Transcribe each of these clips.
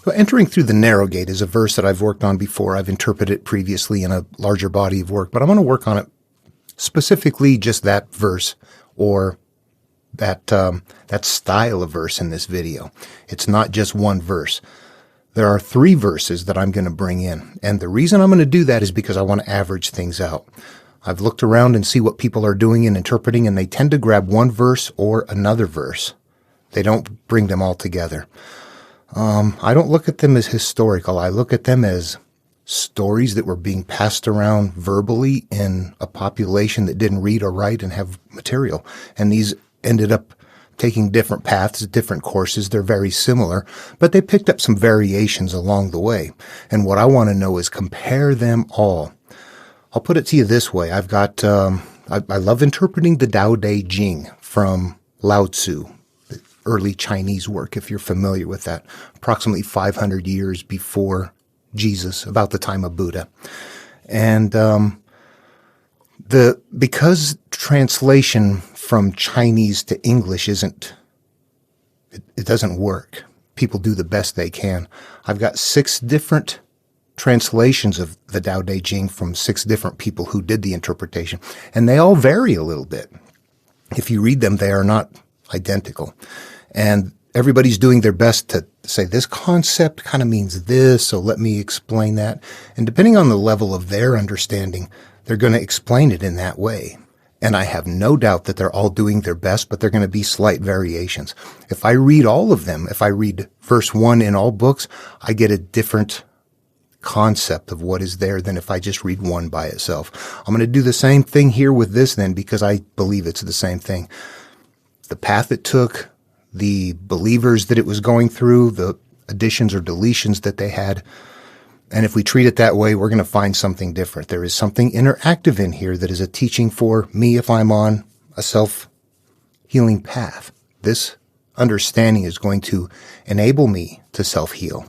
So entering through the narrow gate is a verse that I've worked on before. I've interpreted it previously in a larger body of work, but I'm going to work on it specifically just that verse or that style of verse in this video. It's not just one verse. There are 3 verses that I'm going to bring in. And the reason I'm going to do that is because I want to average things out. I've looked around and see what people are doing and interpreting, and they tend to grab one verse or another verse. They don't bring them all together. I don't look at them as historical. I look at them as stories that were being passed around verbally in a population that didn't read or write and have material. And these ended up taking different paths, different courses. They're very similar, but they picked up some variations along the way. And what I want to know is compare them all. I'll put it to you this way. I've got, I love interpreting the Tao Te Ching from Lao Tzu, the early Chinese work, if you're familiar with that, approximately 500 years before Jesus, about the time of Buddha. And because translation from Chinese to English it doesn't work. People do the best they can. I've got 6 different translations of the Tao Te Ching from 6 different people who did the interpretation, and they all vary a little bit. If you read them, they are not identical. And everybody's doing their best to say, this concept kind of means this, so let me explain that. And depending on the level of their understanding, they're going to explain it in that way. And I have no doubt that they're all doing their best, but they're going to be slight variations. If I read all of them, if I read verse 1 in all books, I get a different concept of what is there than if I just read one by itself. I'm going to do the same thing here with this then, because I believe it's the same thing. The path it took, the believers that it was going through, the additions or deletions that they had. And if we treat it that way, we're going to find something different. There is something interactive in here that is a teaching for me if I'm on a self-healing path. This understanding is going to enable me to self-heal.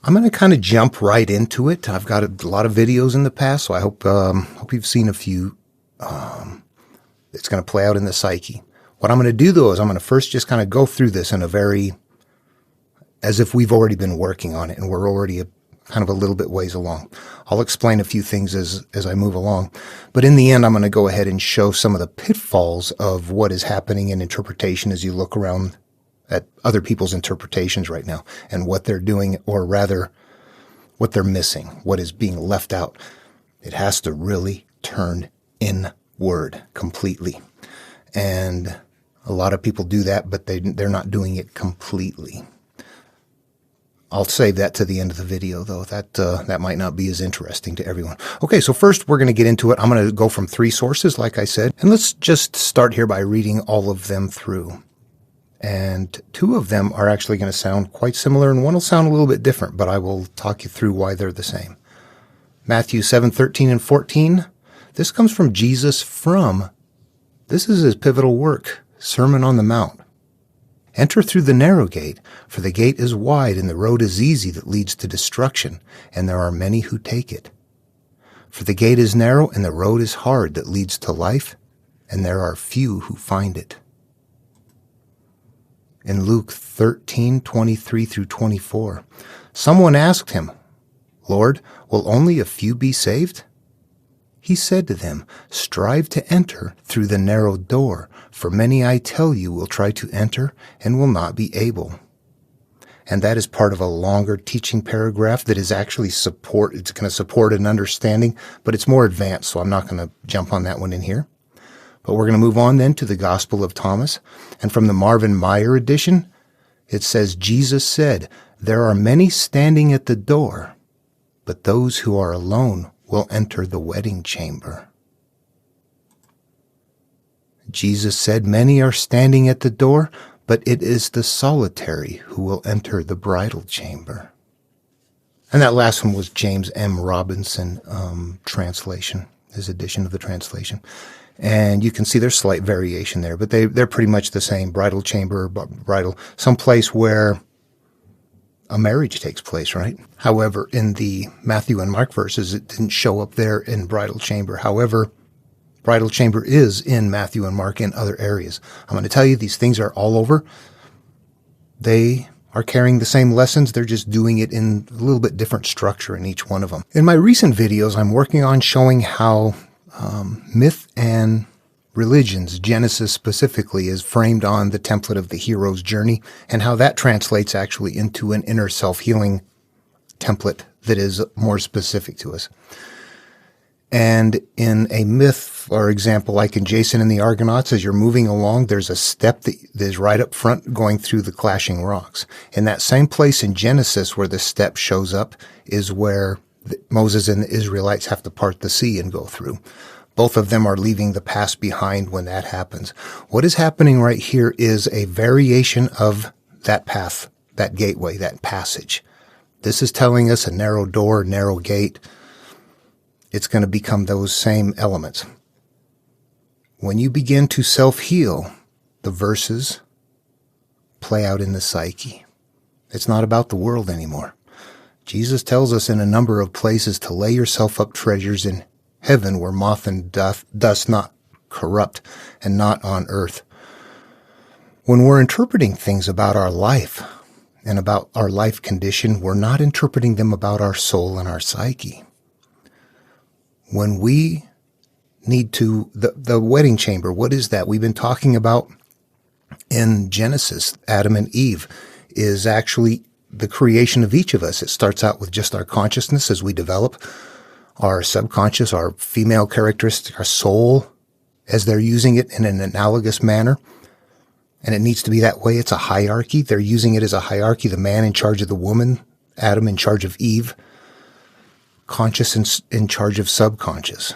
I'm going to kind of jump right into it. I've got a lot of videos in the past, so I hope you've seen a few. It's going to play out in the psyche. What I'm going to do, though, is I'm going to first just kind of go through this in a very, as if we've already been working on it and we're already kind of a little bit ways along. I'll explain a few things as I move along. But in the end, I'm going to go ahead and show some of the pitfalls of what is happening in interpretation as you look around at other people's interpretations right now and what they're doing, or rather what they're missing, what is being left out. It has to really turn inward completely. And a lot of people do that, but they're not doing it completely. I'll save that to the end of the video, though. That might not be as interesting to everyone. Okay, so first we're going to get into it. I'm going to go from 3 sources, like I said. And let's just start here by reading all of them through. And 2 of them are actually going to sound quite similar, and one will sound a little bit different, but I will talk you through why they're the same. Matthew 7:13 and 14. This comes from Jesus this is his pivotal work, Sermon on the Mount. Enter through the narrow gate, for the gate is wide and the road is easy that leads to destruction, and there are many who take it. For the gate is narrow and the road is hard that leads to life, and there are few who find it. In Luke 13:23 through 24, someone asked him, Lord, will only a few be saved? He said to them, strive to enter through the narrow door, for many, I tell you, will try to enter and will not be able. And that is part of a longer teaching paragraph that is actually it's going to support an understanding, but it's more advanced, so I'm not going to jump on that one in here. But we're going to move on then to the Gospel of Thomas. And from the Marvin Meyer edition, it says, Jesus said, there are many standing at the door, but those who are alone will enter the wedding chamber. Jesus said, many are standing at the door, but it is the solitary who will enter the bridal chamber. And that last one was James M. Robinson translation, his edition of the translation. And you can see there's slight variation there, but they're pretty much the same. Bridal chamber, someplace where a marriage takes place, right? However, in the Matthew and Mark verses, it didn't show up there in bridal chamber. However, bridal chamber is in Matthew and Mark in other areas. I'm going to tell you, these things are all over. They are carrying the same lessons. They're just doing it in a little bit different structure in each one of them. In my recent videos, I'm working on showing how myth and religions, Genesis specifically, is framed on the template of the hero's journey, and how that translates actually into an inner self-healing template that is more specific to us. And in a myth, for example, like in Jason and the Argonauts, as you're moving along, there's a step that is right up front going through the clashing rocks. In that same place in Genesis where the step shows up is where Moses and the Israelites have to part the sea and go through. Both of them are leaving the past behind when that happens. What is happening right here is a variation of that path, that gateway, that passage. This is telling us a narrow door, narrow gate. It's going to become those same elements. When you begin to self-heal, the verses play out in the psyche. It's not about the world anymore. Jesus tells us in a number of places to lay yourself up treasures in heaven where moth and dust not corrupt, and not on earth. When we're interpreting things about our life and about our life condition, we're not interpreting them about our soul and our psyche. When we need to, the wedding chamber, what is that? We've been talking about in Genesis, Adam and Eve, is actually the creation of each of us. It starts out with just our consciousness as we develop, our subconscious, our female characteristic, our soul, as they're using it in an analogous manner. And it needs to be that way. It's a hierarchy. They're using it as a hierarchy. The man in charge of the woman, Adam in charge of Eve, conscious in charge of subconscious.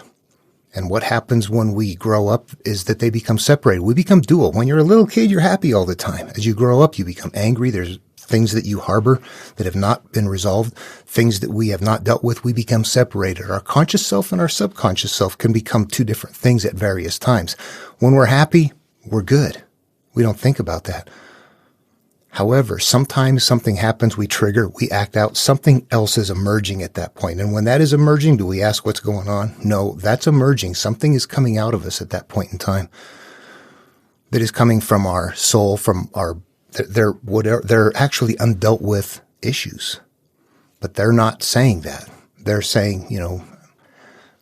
And what happens when we grow up is that they become separated. We become dual. When you're a little kid, you're happy all the time. As you grow up, you become angry. There's things that you harbor that have not been resolved, things that we have not dealt with. We become separated. Our conscious self and our subconscious self can become two different things at various times. When we're happy, we're good. We don't think about that. However, sometimes something happens, we trigger, we act out, something else is emerging at that point. And when that is emerging, do we ask what's going on? No, that's emerging. Something is coming out of us at that point in time that is coming from our soul, from our, they're actually undealt with issues. But they're not saying that. They're saying,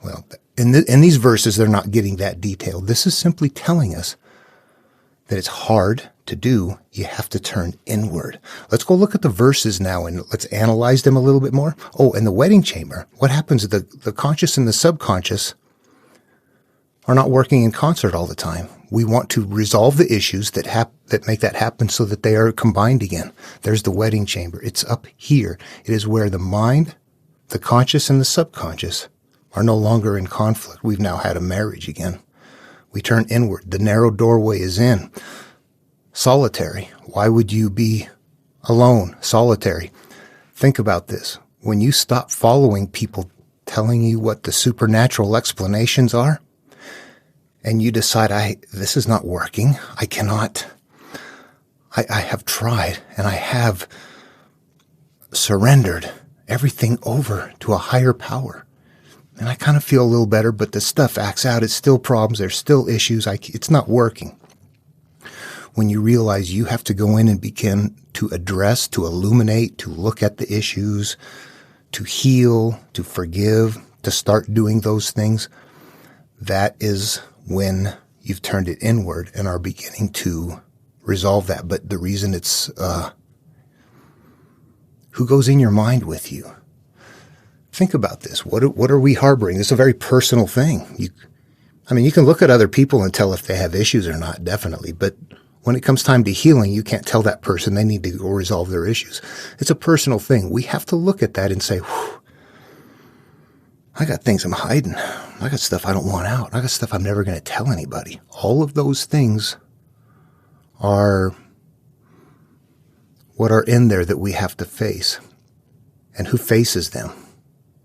well, in these verses, they're not getting that detailed. This is simply telling us that it's hard to do. You have to turn inward. Let's go look at the verses now and let's analyze them a little bit more. Oh, and the wedding chamber. What happens? The conscious and the subconscious are not working in concert all the time. We want to resolve the issues that make that happen so that they are combined again. There's the wedding chamber. It's up here. It is where the mind, the conscious, and the subconscious are no longer in conflict. We've now had a marriage again. We turn inward. The narrow doorway is in. Solitary. Why would you be alone? Solitary. Think about this. When you stop following people telling you what the supernatural explanations are, and you decide, this is not working, I cannot, I have tried, and I have surrendered everything over to a higher power. And I kind of feel a little better, but the stuff acts out. It's still problems. There's still issues. It's not working. When you realize you have to go in and begin to address, to illuminate, to look at the issues, to heal, to forgive, to start doing those things, that is when you've turned it inward and are beginning to resolve that. But the reason it's, who goes in your mind with you? Think about this. What are we harboring? This is a very personal thing. You can look at other people and tell if they have issues or not, definitely. But when it comes time to healing, you can't tell that person they need to go resolve their issues. It's a personal thing. We have to look at that and say, I got things I'm hiding. I got stuff I don't want out. I got stuff I'm never going to tell anybody. All of those things are what are in there that we have to face. And who faces them?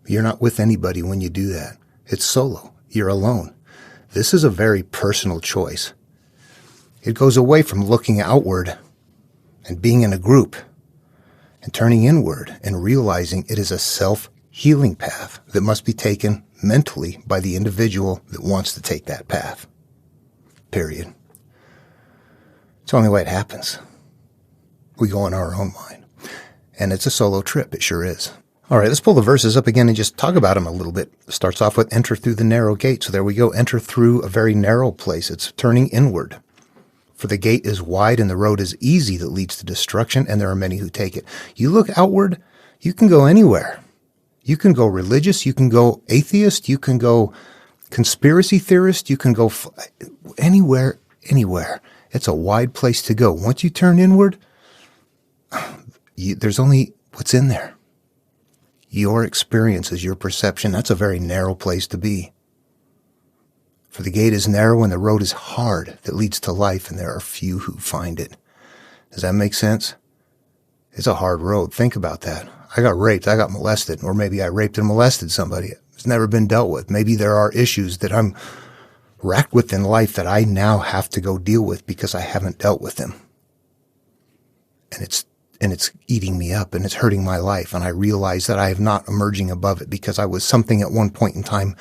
You're not with anybody when you do that. It's solo. You're alone. This is a very personal choice. It goes away from looking outward and being in a group and turning inward and realizing it is a self-healing path that must be taken mentally by the individual that wants to take that path. Period. It's the only way it happens. We go in our own mind. And it's a solo trip. It sure is. All right, let's pull the verses up again and just talk about them a little bit. It starts off with enter through the narrow gate. So there we go. Enter through a very narrow place. It's turning inward. For the gate is wide and the road is easy that leads to destruction, and there are many who take it. You look outward, you can go anywhere. You can go religious, you can go atheist, you can go conspiracy theorist, you can go anywhere. It's a wide place to go. Once you turn inward, there's only what's in there. Your experiences, your perception, that's a very narrow place to be. For the gate is narrow and the road is hard that leads to life, and there are few who find it. Does that make sense? It's a hard road. Think about that. I got raped. I got molested. Or maybe I raped and molested somebody. It's never been dealt with. Maybe there are issues that I'm racked with in life that I now have to go deal with because I haven't dealt with them. And it's eating me up and it's hurting my life. And I realize that I am not emerging above it because I was something at one point in time.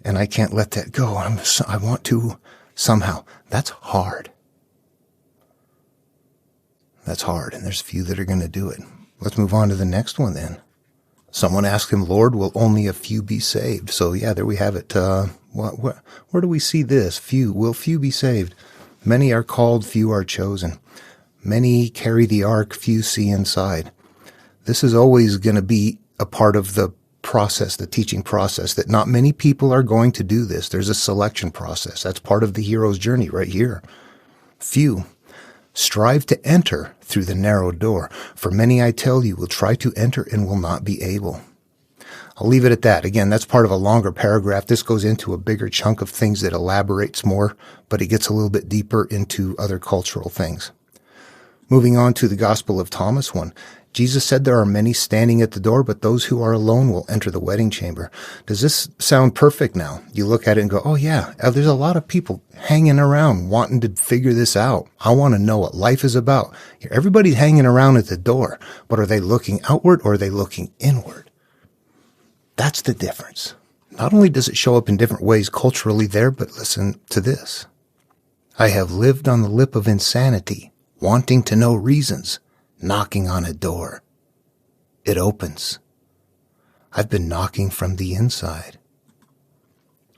And I can't let that go. I want to somehow. That's hard. That's hard. And there's few that are going to do it. Let's move on to the next one then. Someone asked him, Lord, will only a few be saved? So yeah, there we have it. Where do we see this? Few. Will few be saved? Many are called, few are chosen. Many carry the ark, few see inside. This is always going to be a part of the process, the teaching process, that not many people are going to do this. There's a selection process. That's part of the hero's journey right here. Few strive to enter through the narrow door, for many, I tell you, will try to enter and will not be able. I'll leave it at that. Again, that's part of a longer paragraph. This goes into a bigger chunk of things that elaborates more, but it gets a little bit deeper into other cultural things. Moving on to the Gospel of Thomas 1. Jesus said there are many standing at the door, but those who are alone will enter the wedding chamber. Does this sound perfect now? You look at it and go, oh yeah, there's a lot of people hanging around wanting to figure this out. I want to know what life is about. Everybody's hanging around at the door, but are they looking outward or are they looking inward? That's the difference. Not only does it show up in different ways culturally there, but listen to this. I have lived on the lip of insanity, wanting to know reasons. Knocking on a door. It opens. I've been knocking from the inside.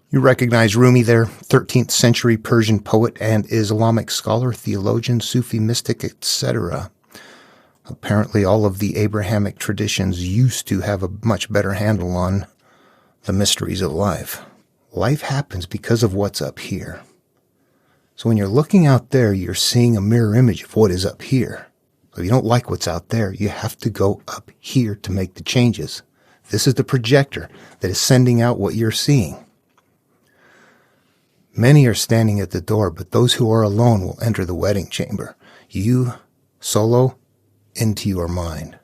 You recognize Rumi there, 13th century Persian poet and Islamic scholar, theologian, Sufi mystic, etc. Apparently all of the Abrahamic traditions used to have a much better handle on the mysteries of life. Life happens because of what's up here. So when you're looking out there, you're seeing a mirror image of what is up here. So if you don't like what's out there, you have to go up here to make the changes. This is the projector that is sending out what you're seeing. Many are standing at the door, but those who are alone will enter the wedding chamber. You, solo, into your mind.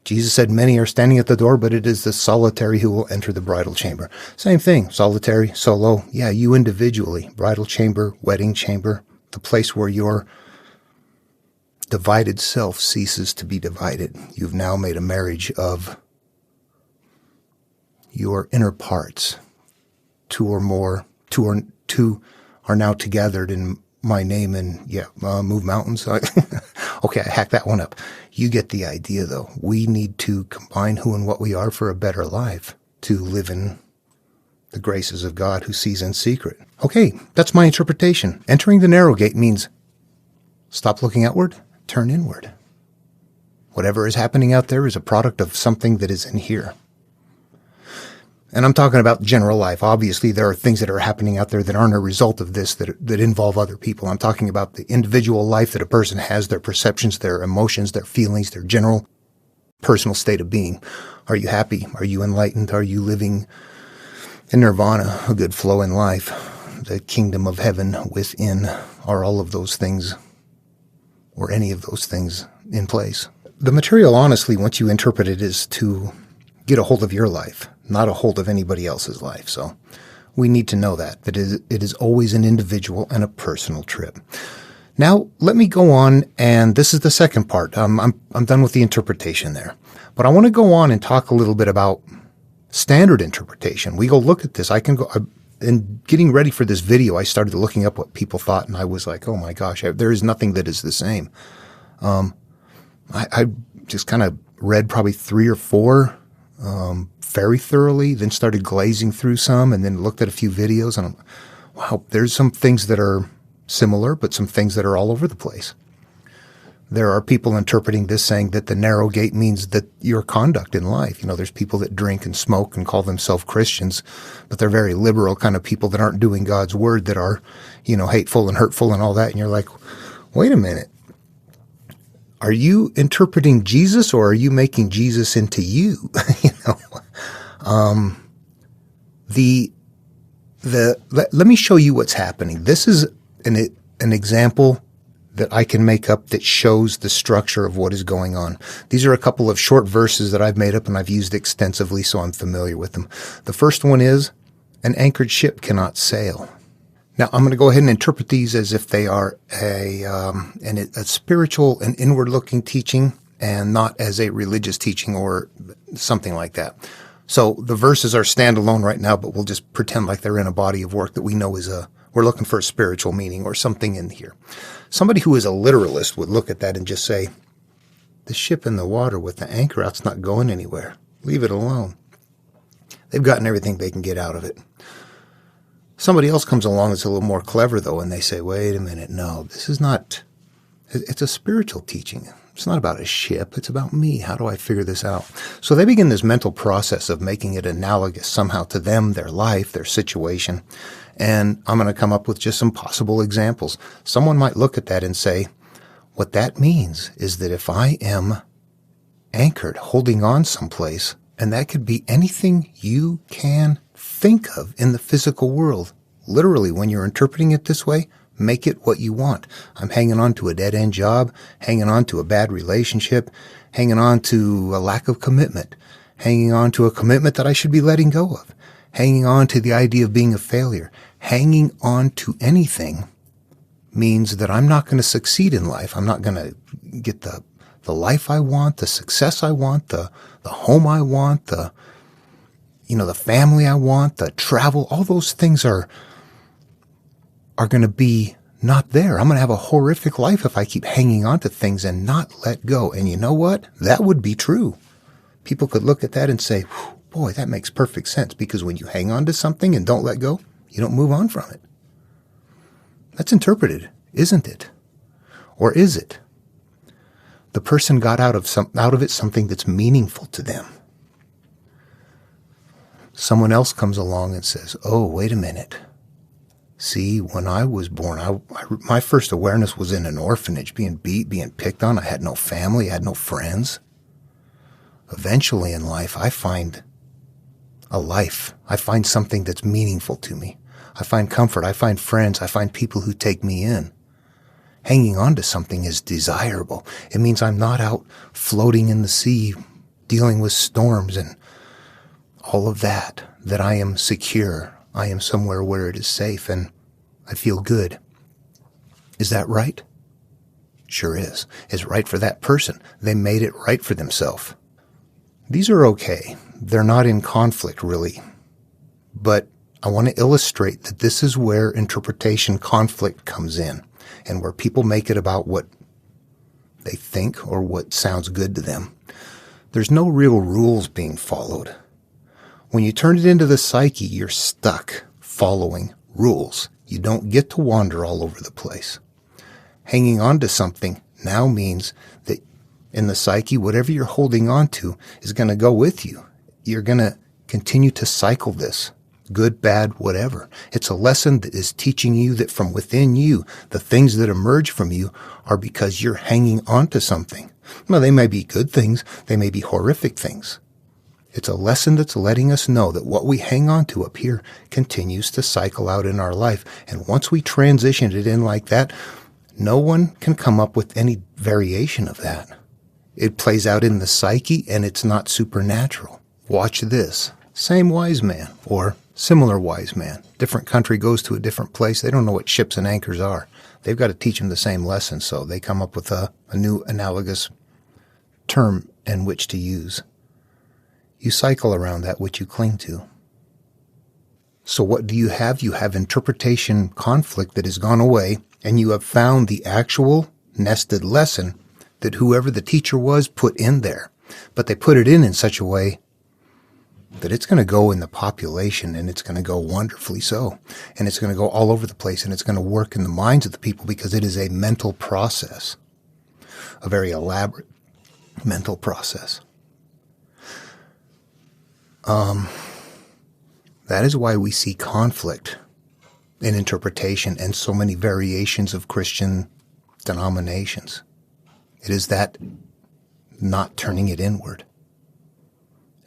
Jesus said many are standing at the door, but it is the solitary who will enter the bridal chamber. Same thing, solitary, solo, yeah, you individually. Bridal chamber, wedding chamber, the place where your divided self ceases to be divided. You've now made a marriage of your inner parts. Two are now together in my name, and move mountains. Okay, I hacked that one up. You get the idea, though. We need to combine who and what we are for a better life, to live in the graces of God who sees in secret. Okay, that's my interpretation. Entering the narrow gate means stop looking outward, turn inward. Whatever is happening out there is a product of something that is in here. And I'm talking about general life. Obviously, there are things that are happening out there that aren't a result of this, that involve other people. I'm talking about the individual life that a person has, their perceptions, their emotions, their feelings, their general personal state of being. Are you happy? Are you enlightened? Are you living in nirvana, a good flow in life, the kingdom of heaven within? Are all of those things, or any of those things, in place? The material, honestly, once you interpret it, is to get a hold of your life, not a hold of anybody else's life. So we need to know that it is always an individual and a personal trip. Now, let me go on, and this is the second part. I'm done with the interpretation there. But I want to go on and talk a little bit about standard interpretation. We go look at this. In getting ready for this video, I started looking up what people thought, and I was like, oh my gosh, there is nothing that is the same. I just kind of read probably 3 or 4 very thoroughly, then started glazing through some, and then looked at a few videos, and wow, there's some things that are similar, but some things that are all over the place. There are people interpreting this saying that the narrow gate means that your conduct in life. There's people that drink and smoke and call themselves Christians, but they're very liberal kind of people that aren't doing God's word, that are, hateful and hurtful and all that. And you're like, wait a minute. Are you interpreting Jesus, or are you making Jesus into you? Let me show you what's happening. This is an example that I can make up that shows the structure of what is going on. These are a couple of short verses that I've made up and I've used extensively, so I'm familiar with them. The first one is, an anchored ship cannot sail. Now, I'm going to go ahead and interpret these as if they are a spiritual and inward-looking teaching, and not as a religious teaching or something like that. So the verses are standalone right now, but we'll just pretend like they're in a body of work that we know we're looking for a spiritual meaning or something in here. Somebody who is a literalist would look at that and just say, the ship in the water with the anchor out's not going anywhere. Leave it alone. They've gotten everything they can get out of it. Somebody else comes along that's a little more clever, though, and they say, wait a minute, no, this is not, it's a spiritual teaching. It's not about a ship. It's about me. How do I figure this out? So they begin this mental process of making it analogous somehow to them, their life, their situation. And I'm going to come up with just some possible examples. Someone might look at that and say, what that means is that if I am anchored, holding on someplace, and that could be anything you can think of in the physical world. Literally, when you're interpreting it this way, make it what you want. I'm hanging on to a dead-end job, hanging on to a bad relationship, hanging on to a lack of commitment, hanging on to a commitment that I should be letting go of, hanging on to the idea of being a failure. Hanging on to anything means that I'm not going to succeed in life. I'm not going to get the life I want, the success I want, the home I want, the family I want, the travel. All those things are going to be not there. I'm going to have a horrific life if I keep hanging on to things and not let go. And you know what? That would be true. People could look at that and say, boy, that makes perfect sense, because when you hang on to something and don't let go, you don't move on from it. That's interpreted, isn't it? Or is it? The person got out of it something that's meaningful to them. Someone else comes along and says, oh, wait a minute. See, when I was born, my first awareness was in an orphanage, being beat, being picked on. I had no family, I had no friends. Eventually in life, I find a life. I find something that's meaningful to me. I find comfort. I find friends. I find people who take me in. Hanging on to something is desirable. It means I'm not out floating in the sea, dealing with storms and all of that, that I am secure. I am somewhere where it is safe and I feel good. Is that right? Sure is. It's right for that person. They made it right for themselves. These are okay. They're not in conflict, really. But I want to illustrate that this is where interpretation conflict comes in, and where people make it about what they think or what sounds good to them. There's no real rules being followed. When you turn it into the psyche, you're stuck following rules. You don't get to wander all over the place. Hanging on to something now means that in the psyche, whatever you're holding on to is going to go with you. You're going to continue to cycle this. Good, bad, whatever. It's a lesson that is teaching you that from within you, the things that emerge from you are because you're hanging on to something. Now, they may be good things. They may be horrific things. It's a lesson that's letting us know that what we hang on to up here continues to cycle out in our life. And once we transition it in like that, no one can come up with any variation of that. It plays out in the psyche, and it's not supernatural. Watch this. Same wise man, or similar wise man. Different country, goes to a different place. They don't know what ships and anchors are. They've got to teach them the same lesson, so they come up with a new analogous term in which to use. You cycle around that which you cling to. So what do you have? You have interpretation conflict that has gone away, and you have found the actual nested lesson that whoever the teacher was put in there. But they put it in such a way that it's going to go in the population, and it's going to go wonderfully so. And it's going to go all over the place, and it's going to work in the minds of the people because it is a mental process, a very elaborate mental process. That is why we see conflict in interpretation and so many variations of Christian denominations. It is that not turning it inward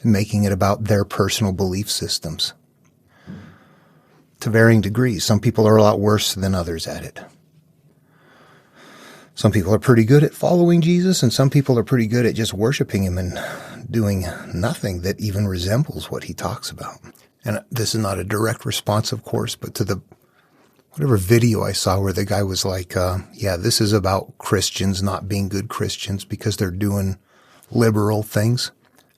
and making it about their personal belief systems to varying degrees. Some people are a lot worse than others at it. Some people are pretty good at following Jesus, and some people are pretty good at just worshiping him and doing nothing that even resembles what he talks about. And this is not a direct response, of course, but to the whatever video I saw where the guy was like, yeah, this is about Christians not being good Christians because they're doing liberal things.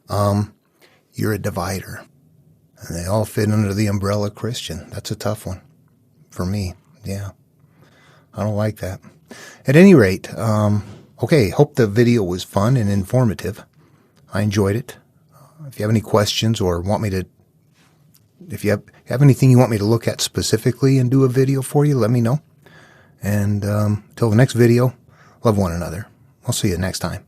You're a divider. And they all fit under the umbrella Christian. That's a tough one for me. Yeah. I don't like that. At any rate, okay, hope the video was fun and informative. I enjoyed it. If you have any questions or want me to, if you have anything you want me to look at specifically and do a video for you, let me know. And till the next video, love one another. I'll see you next time.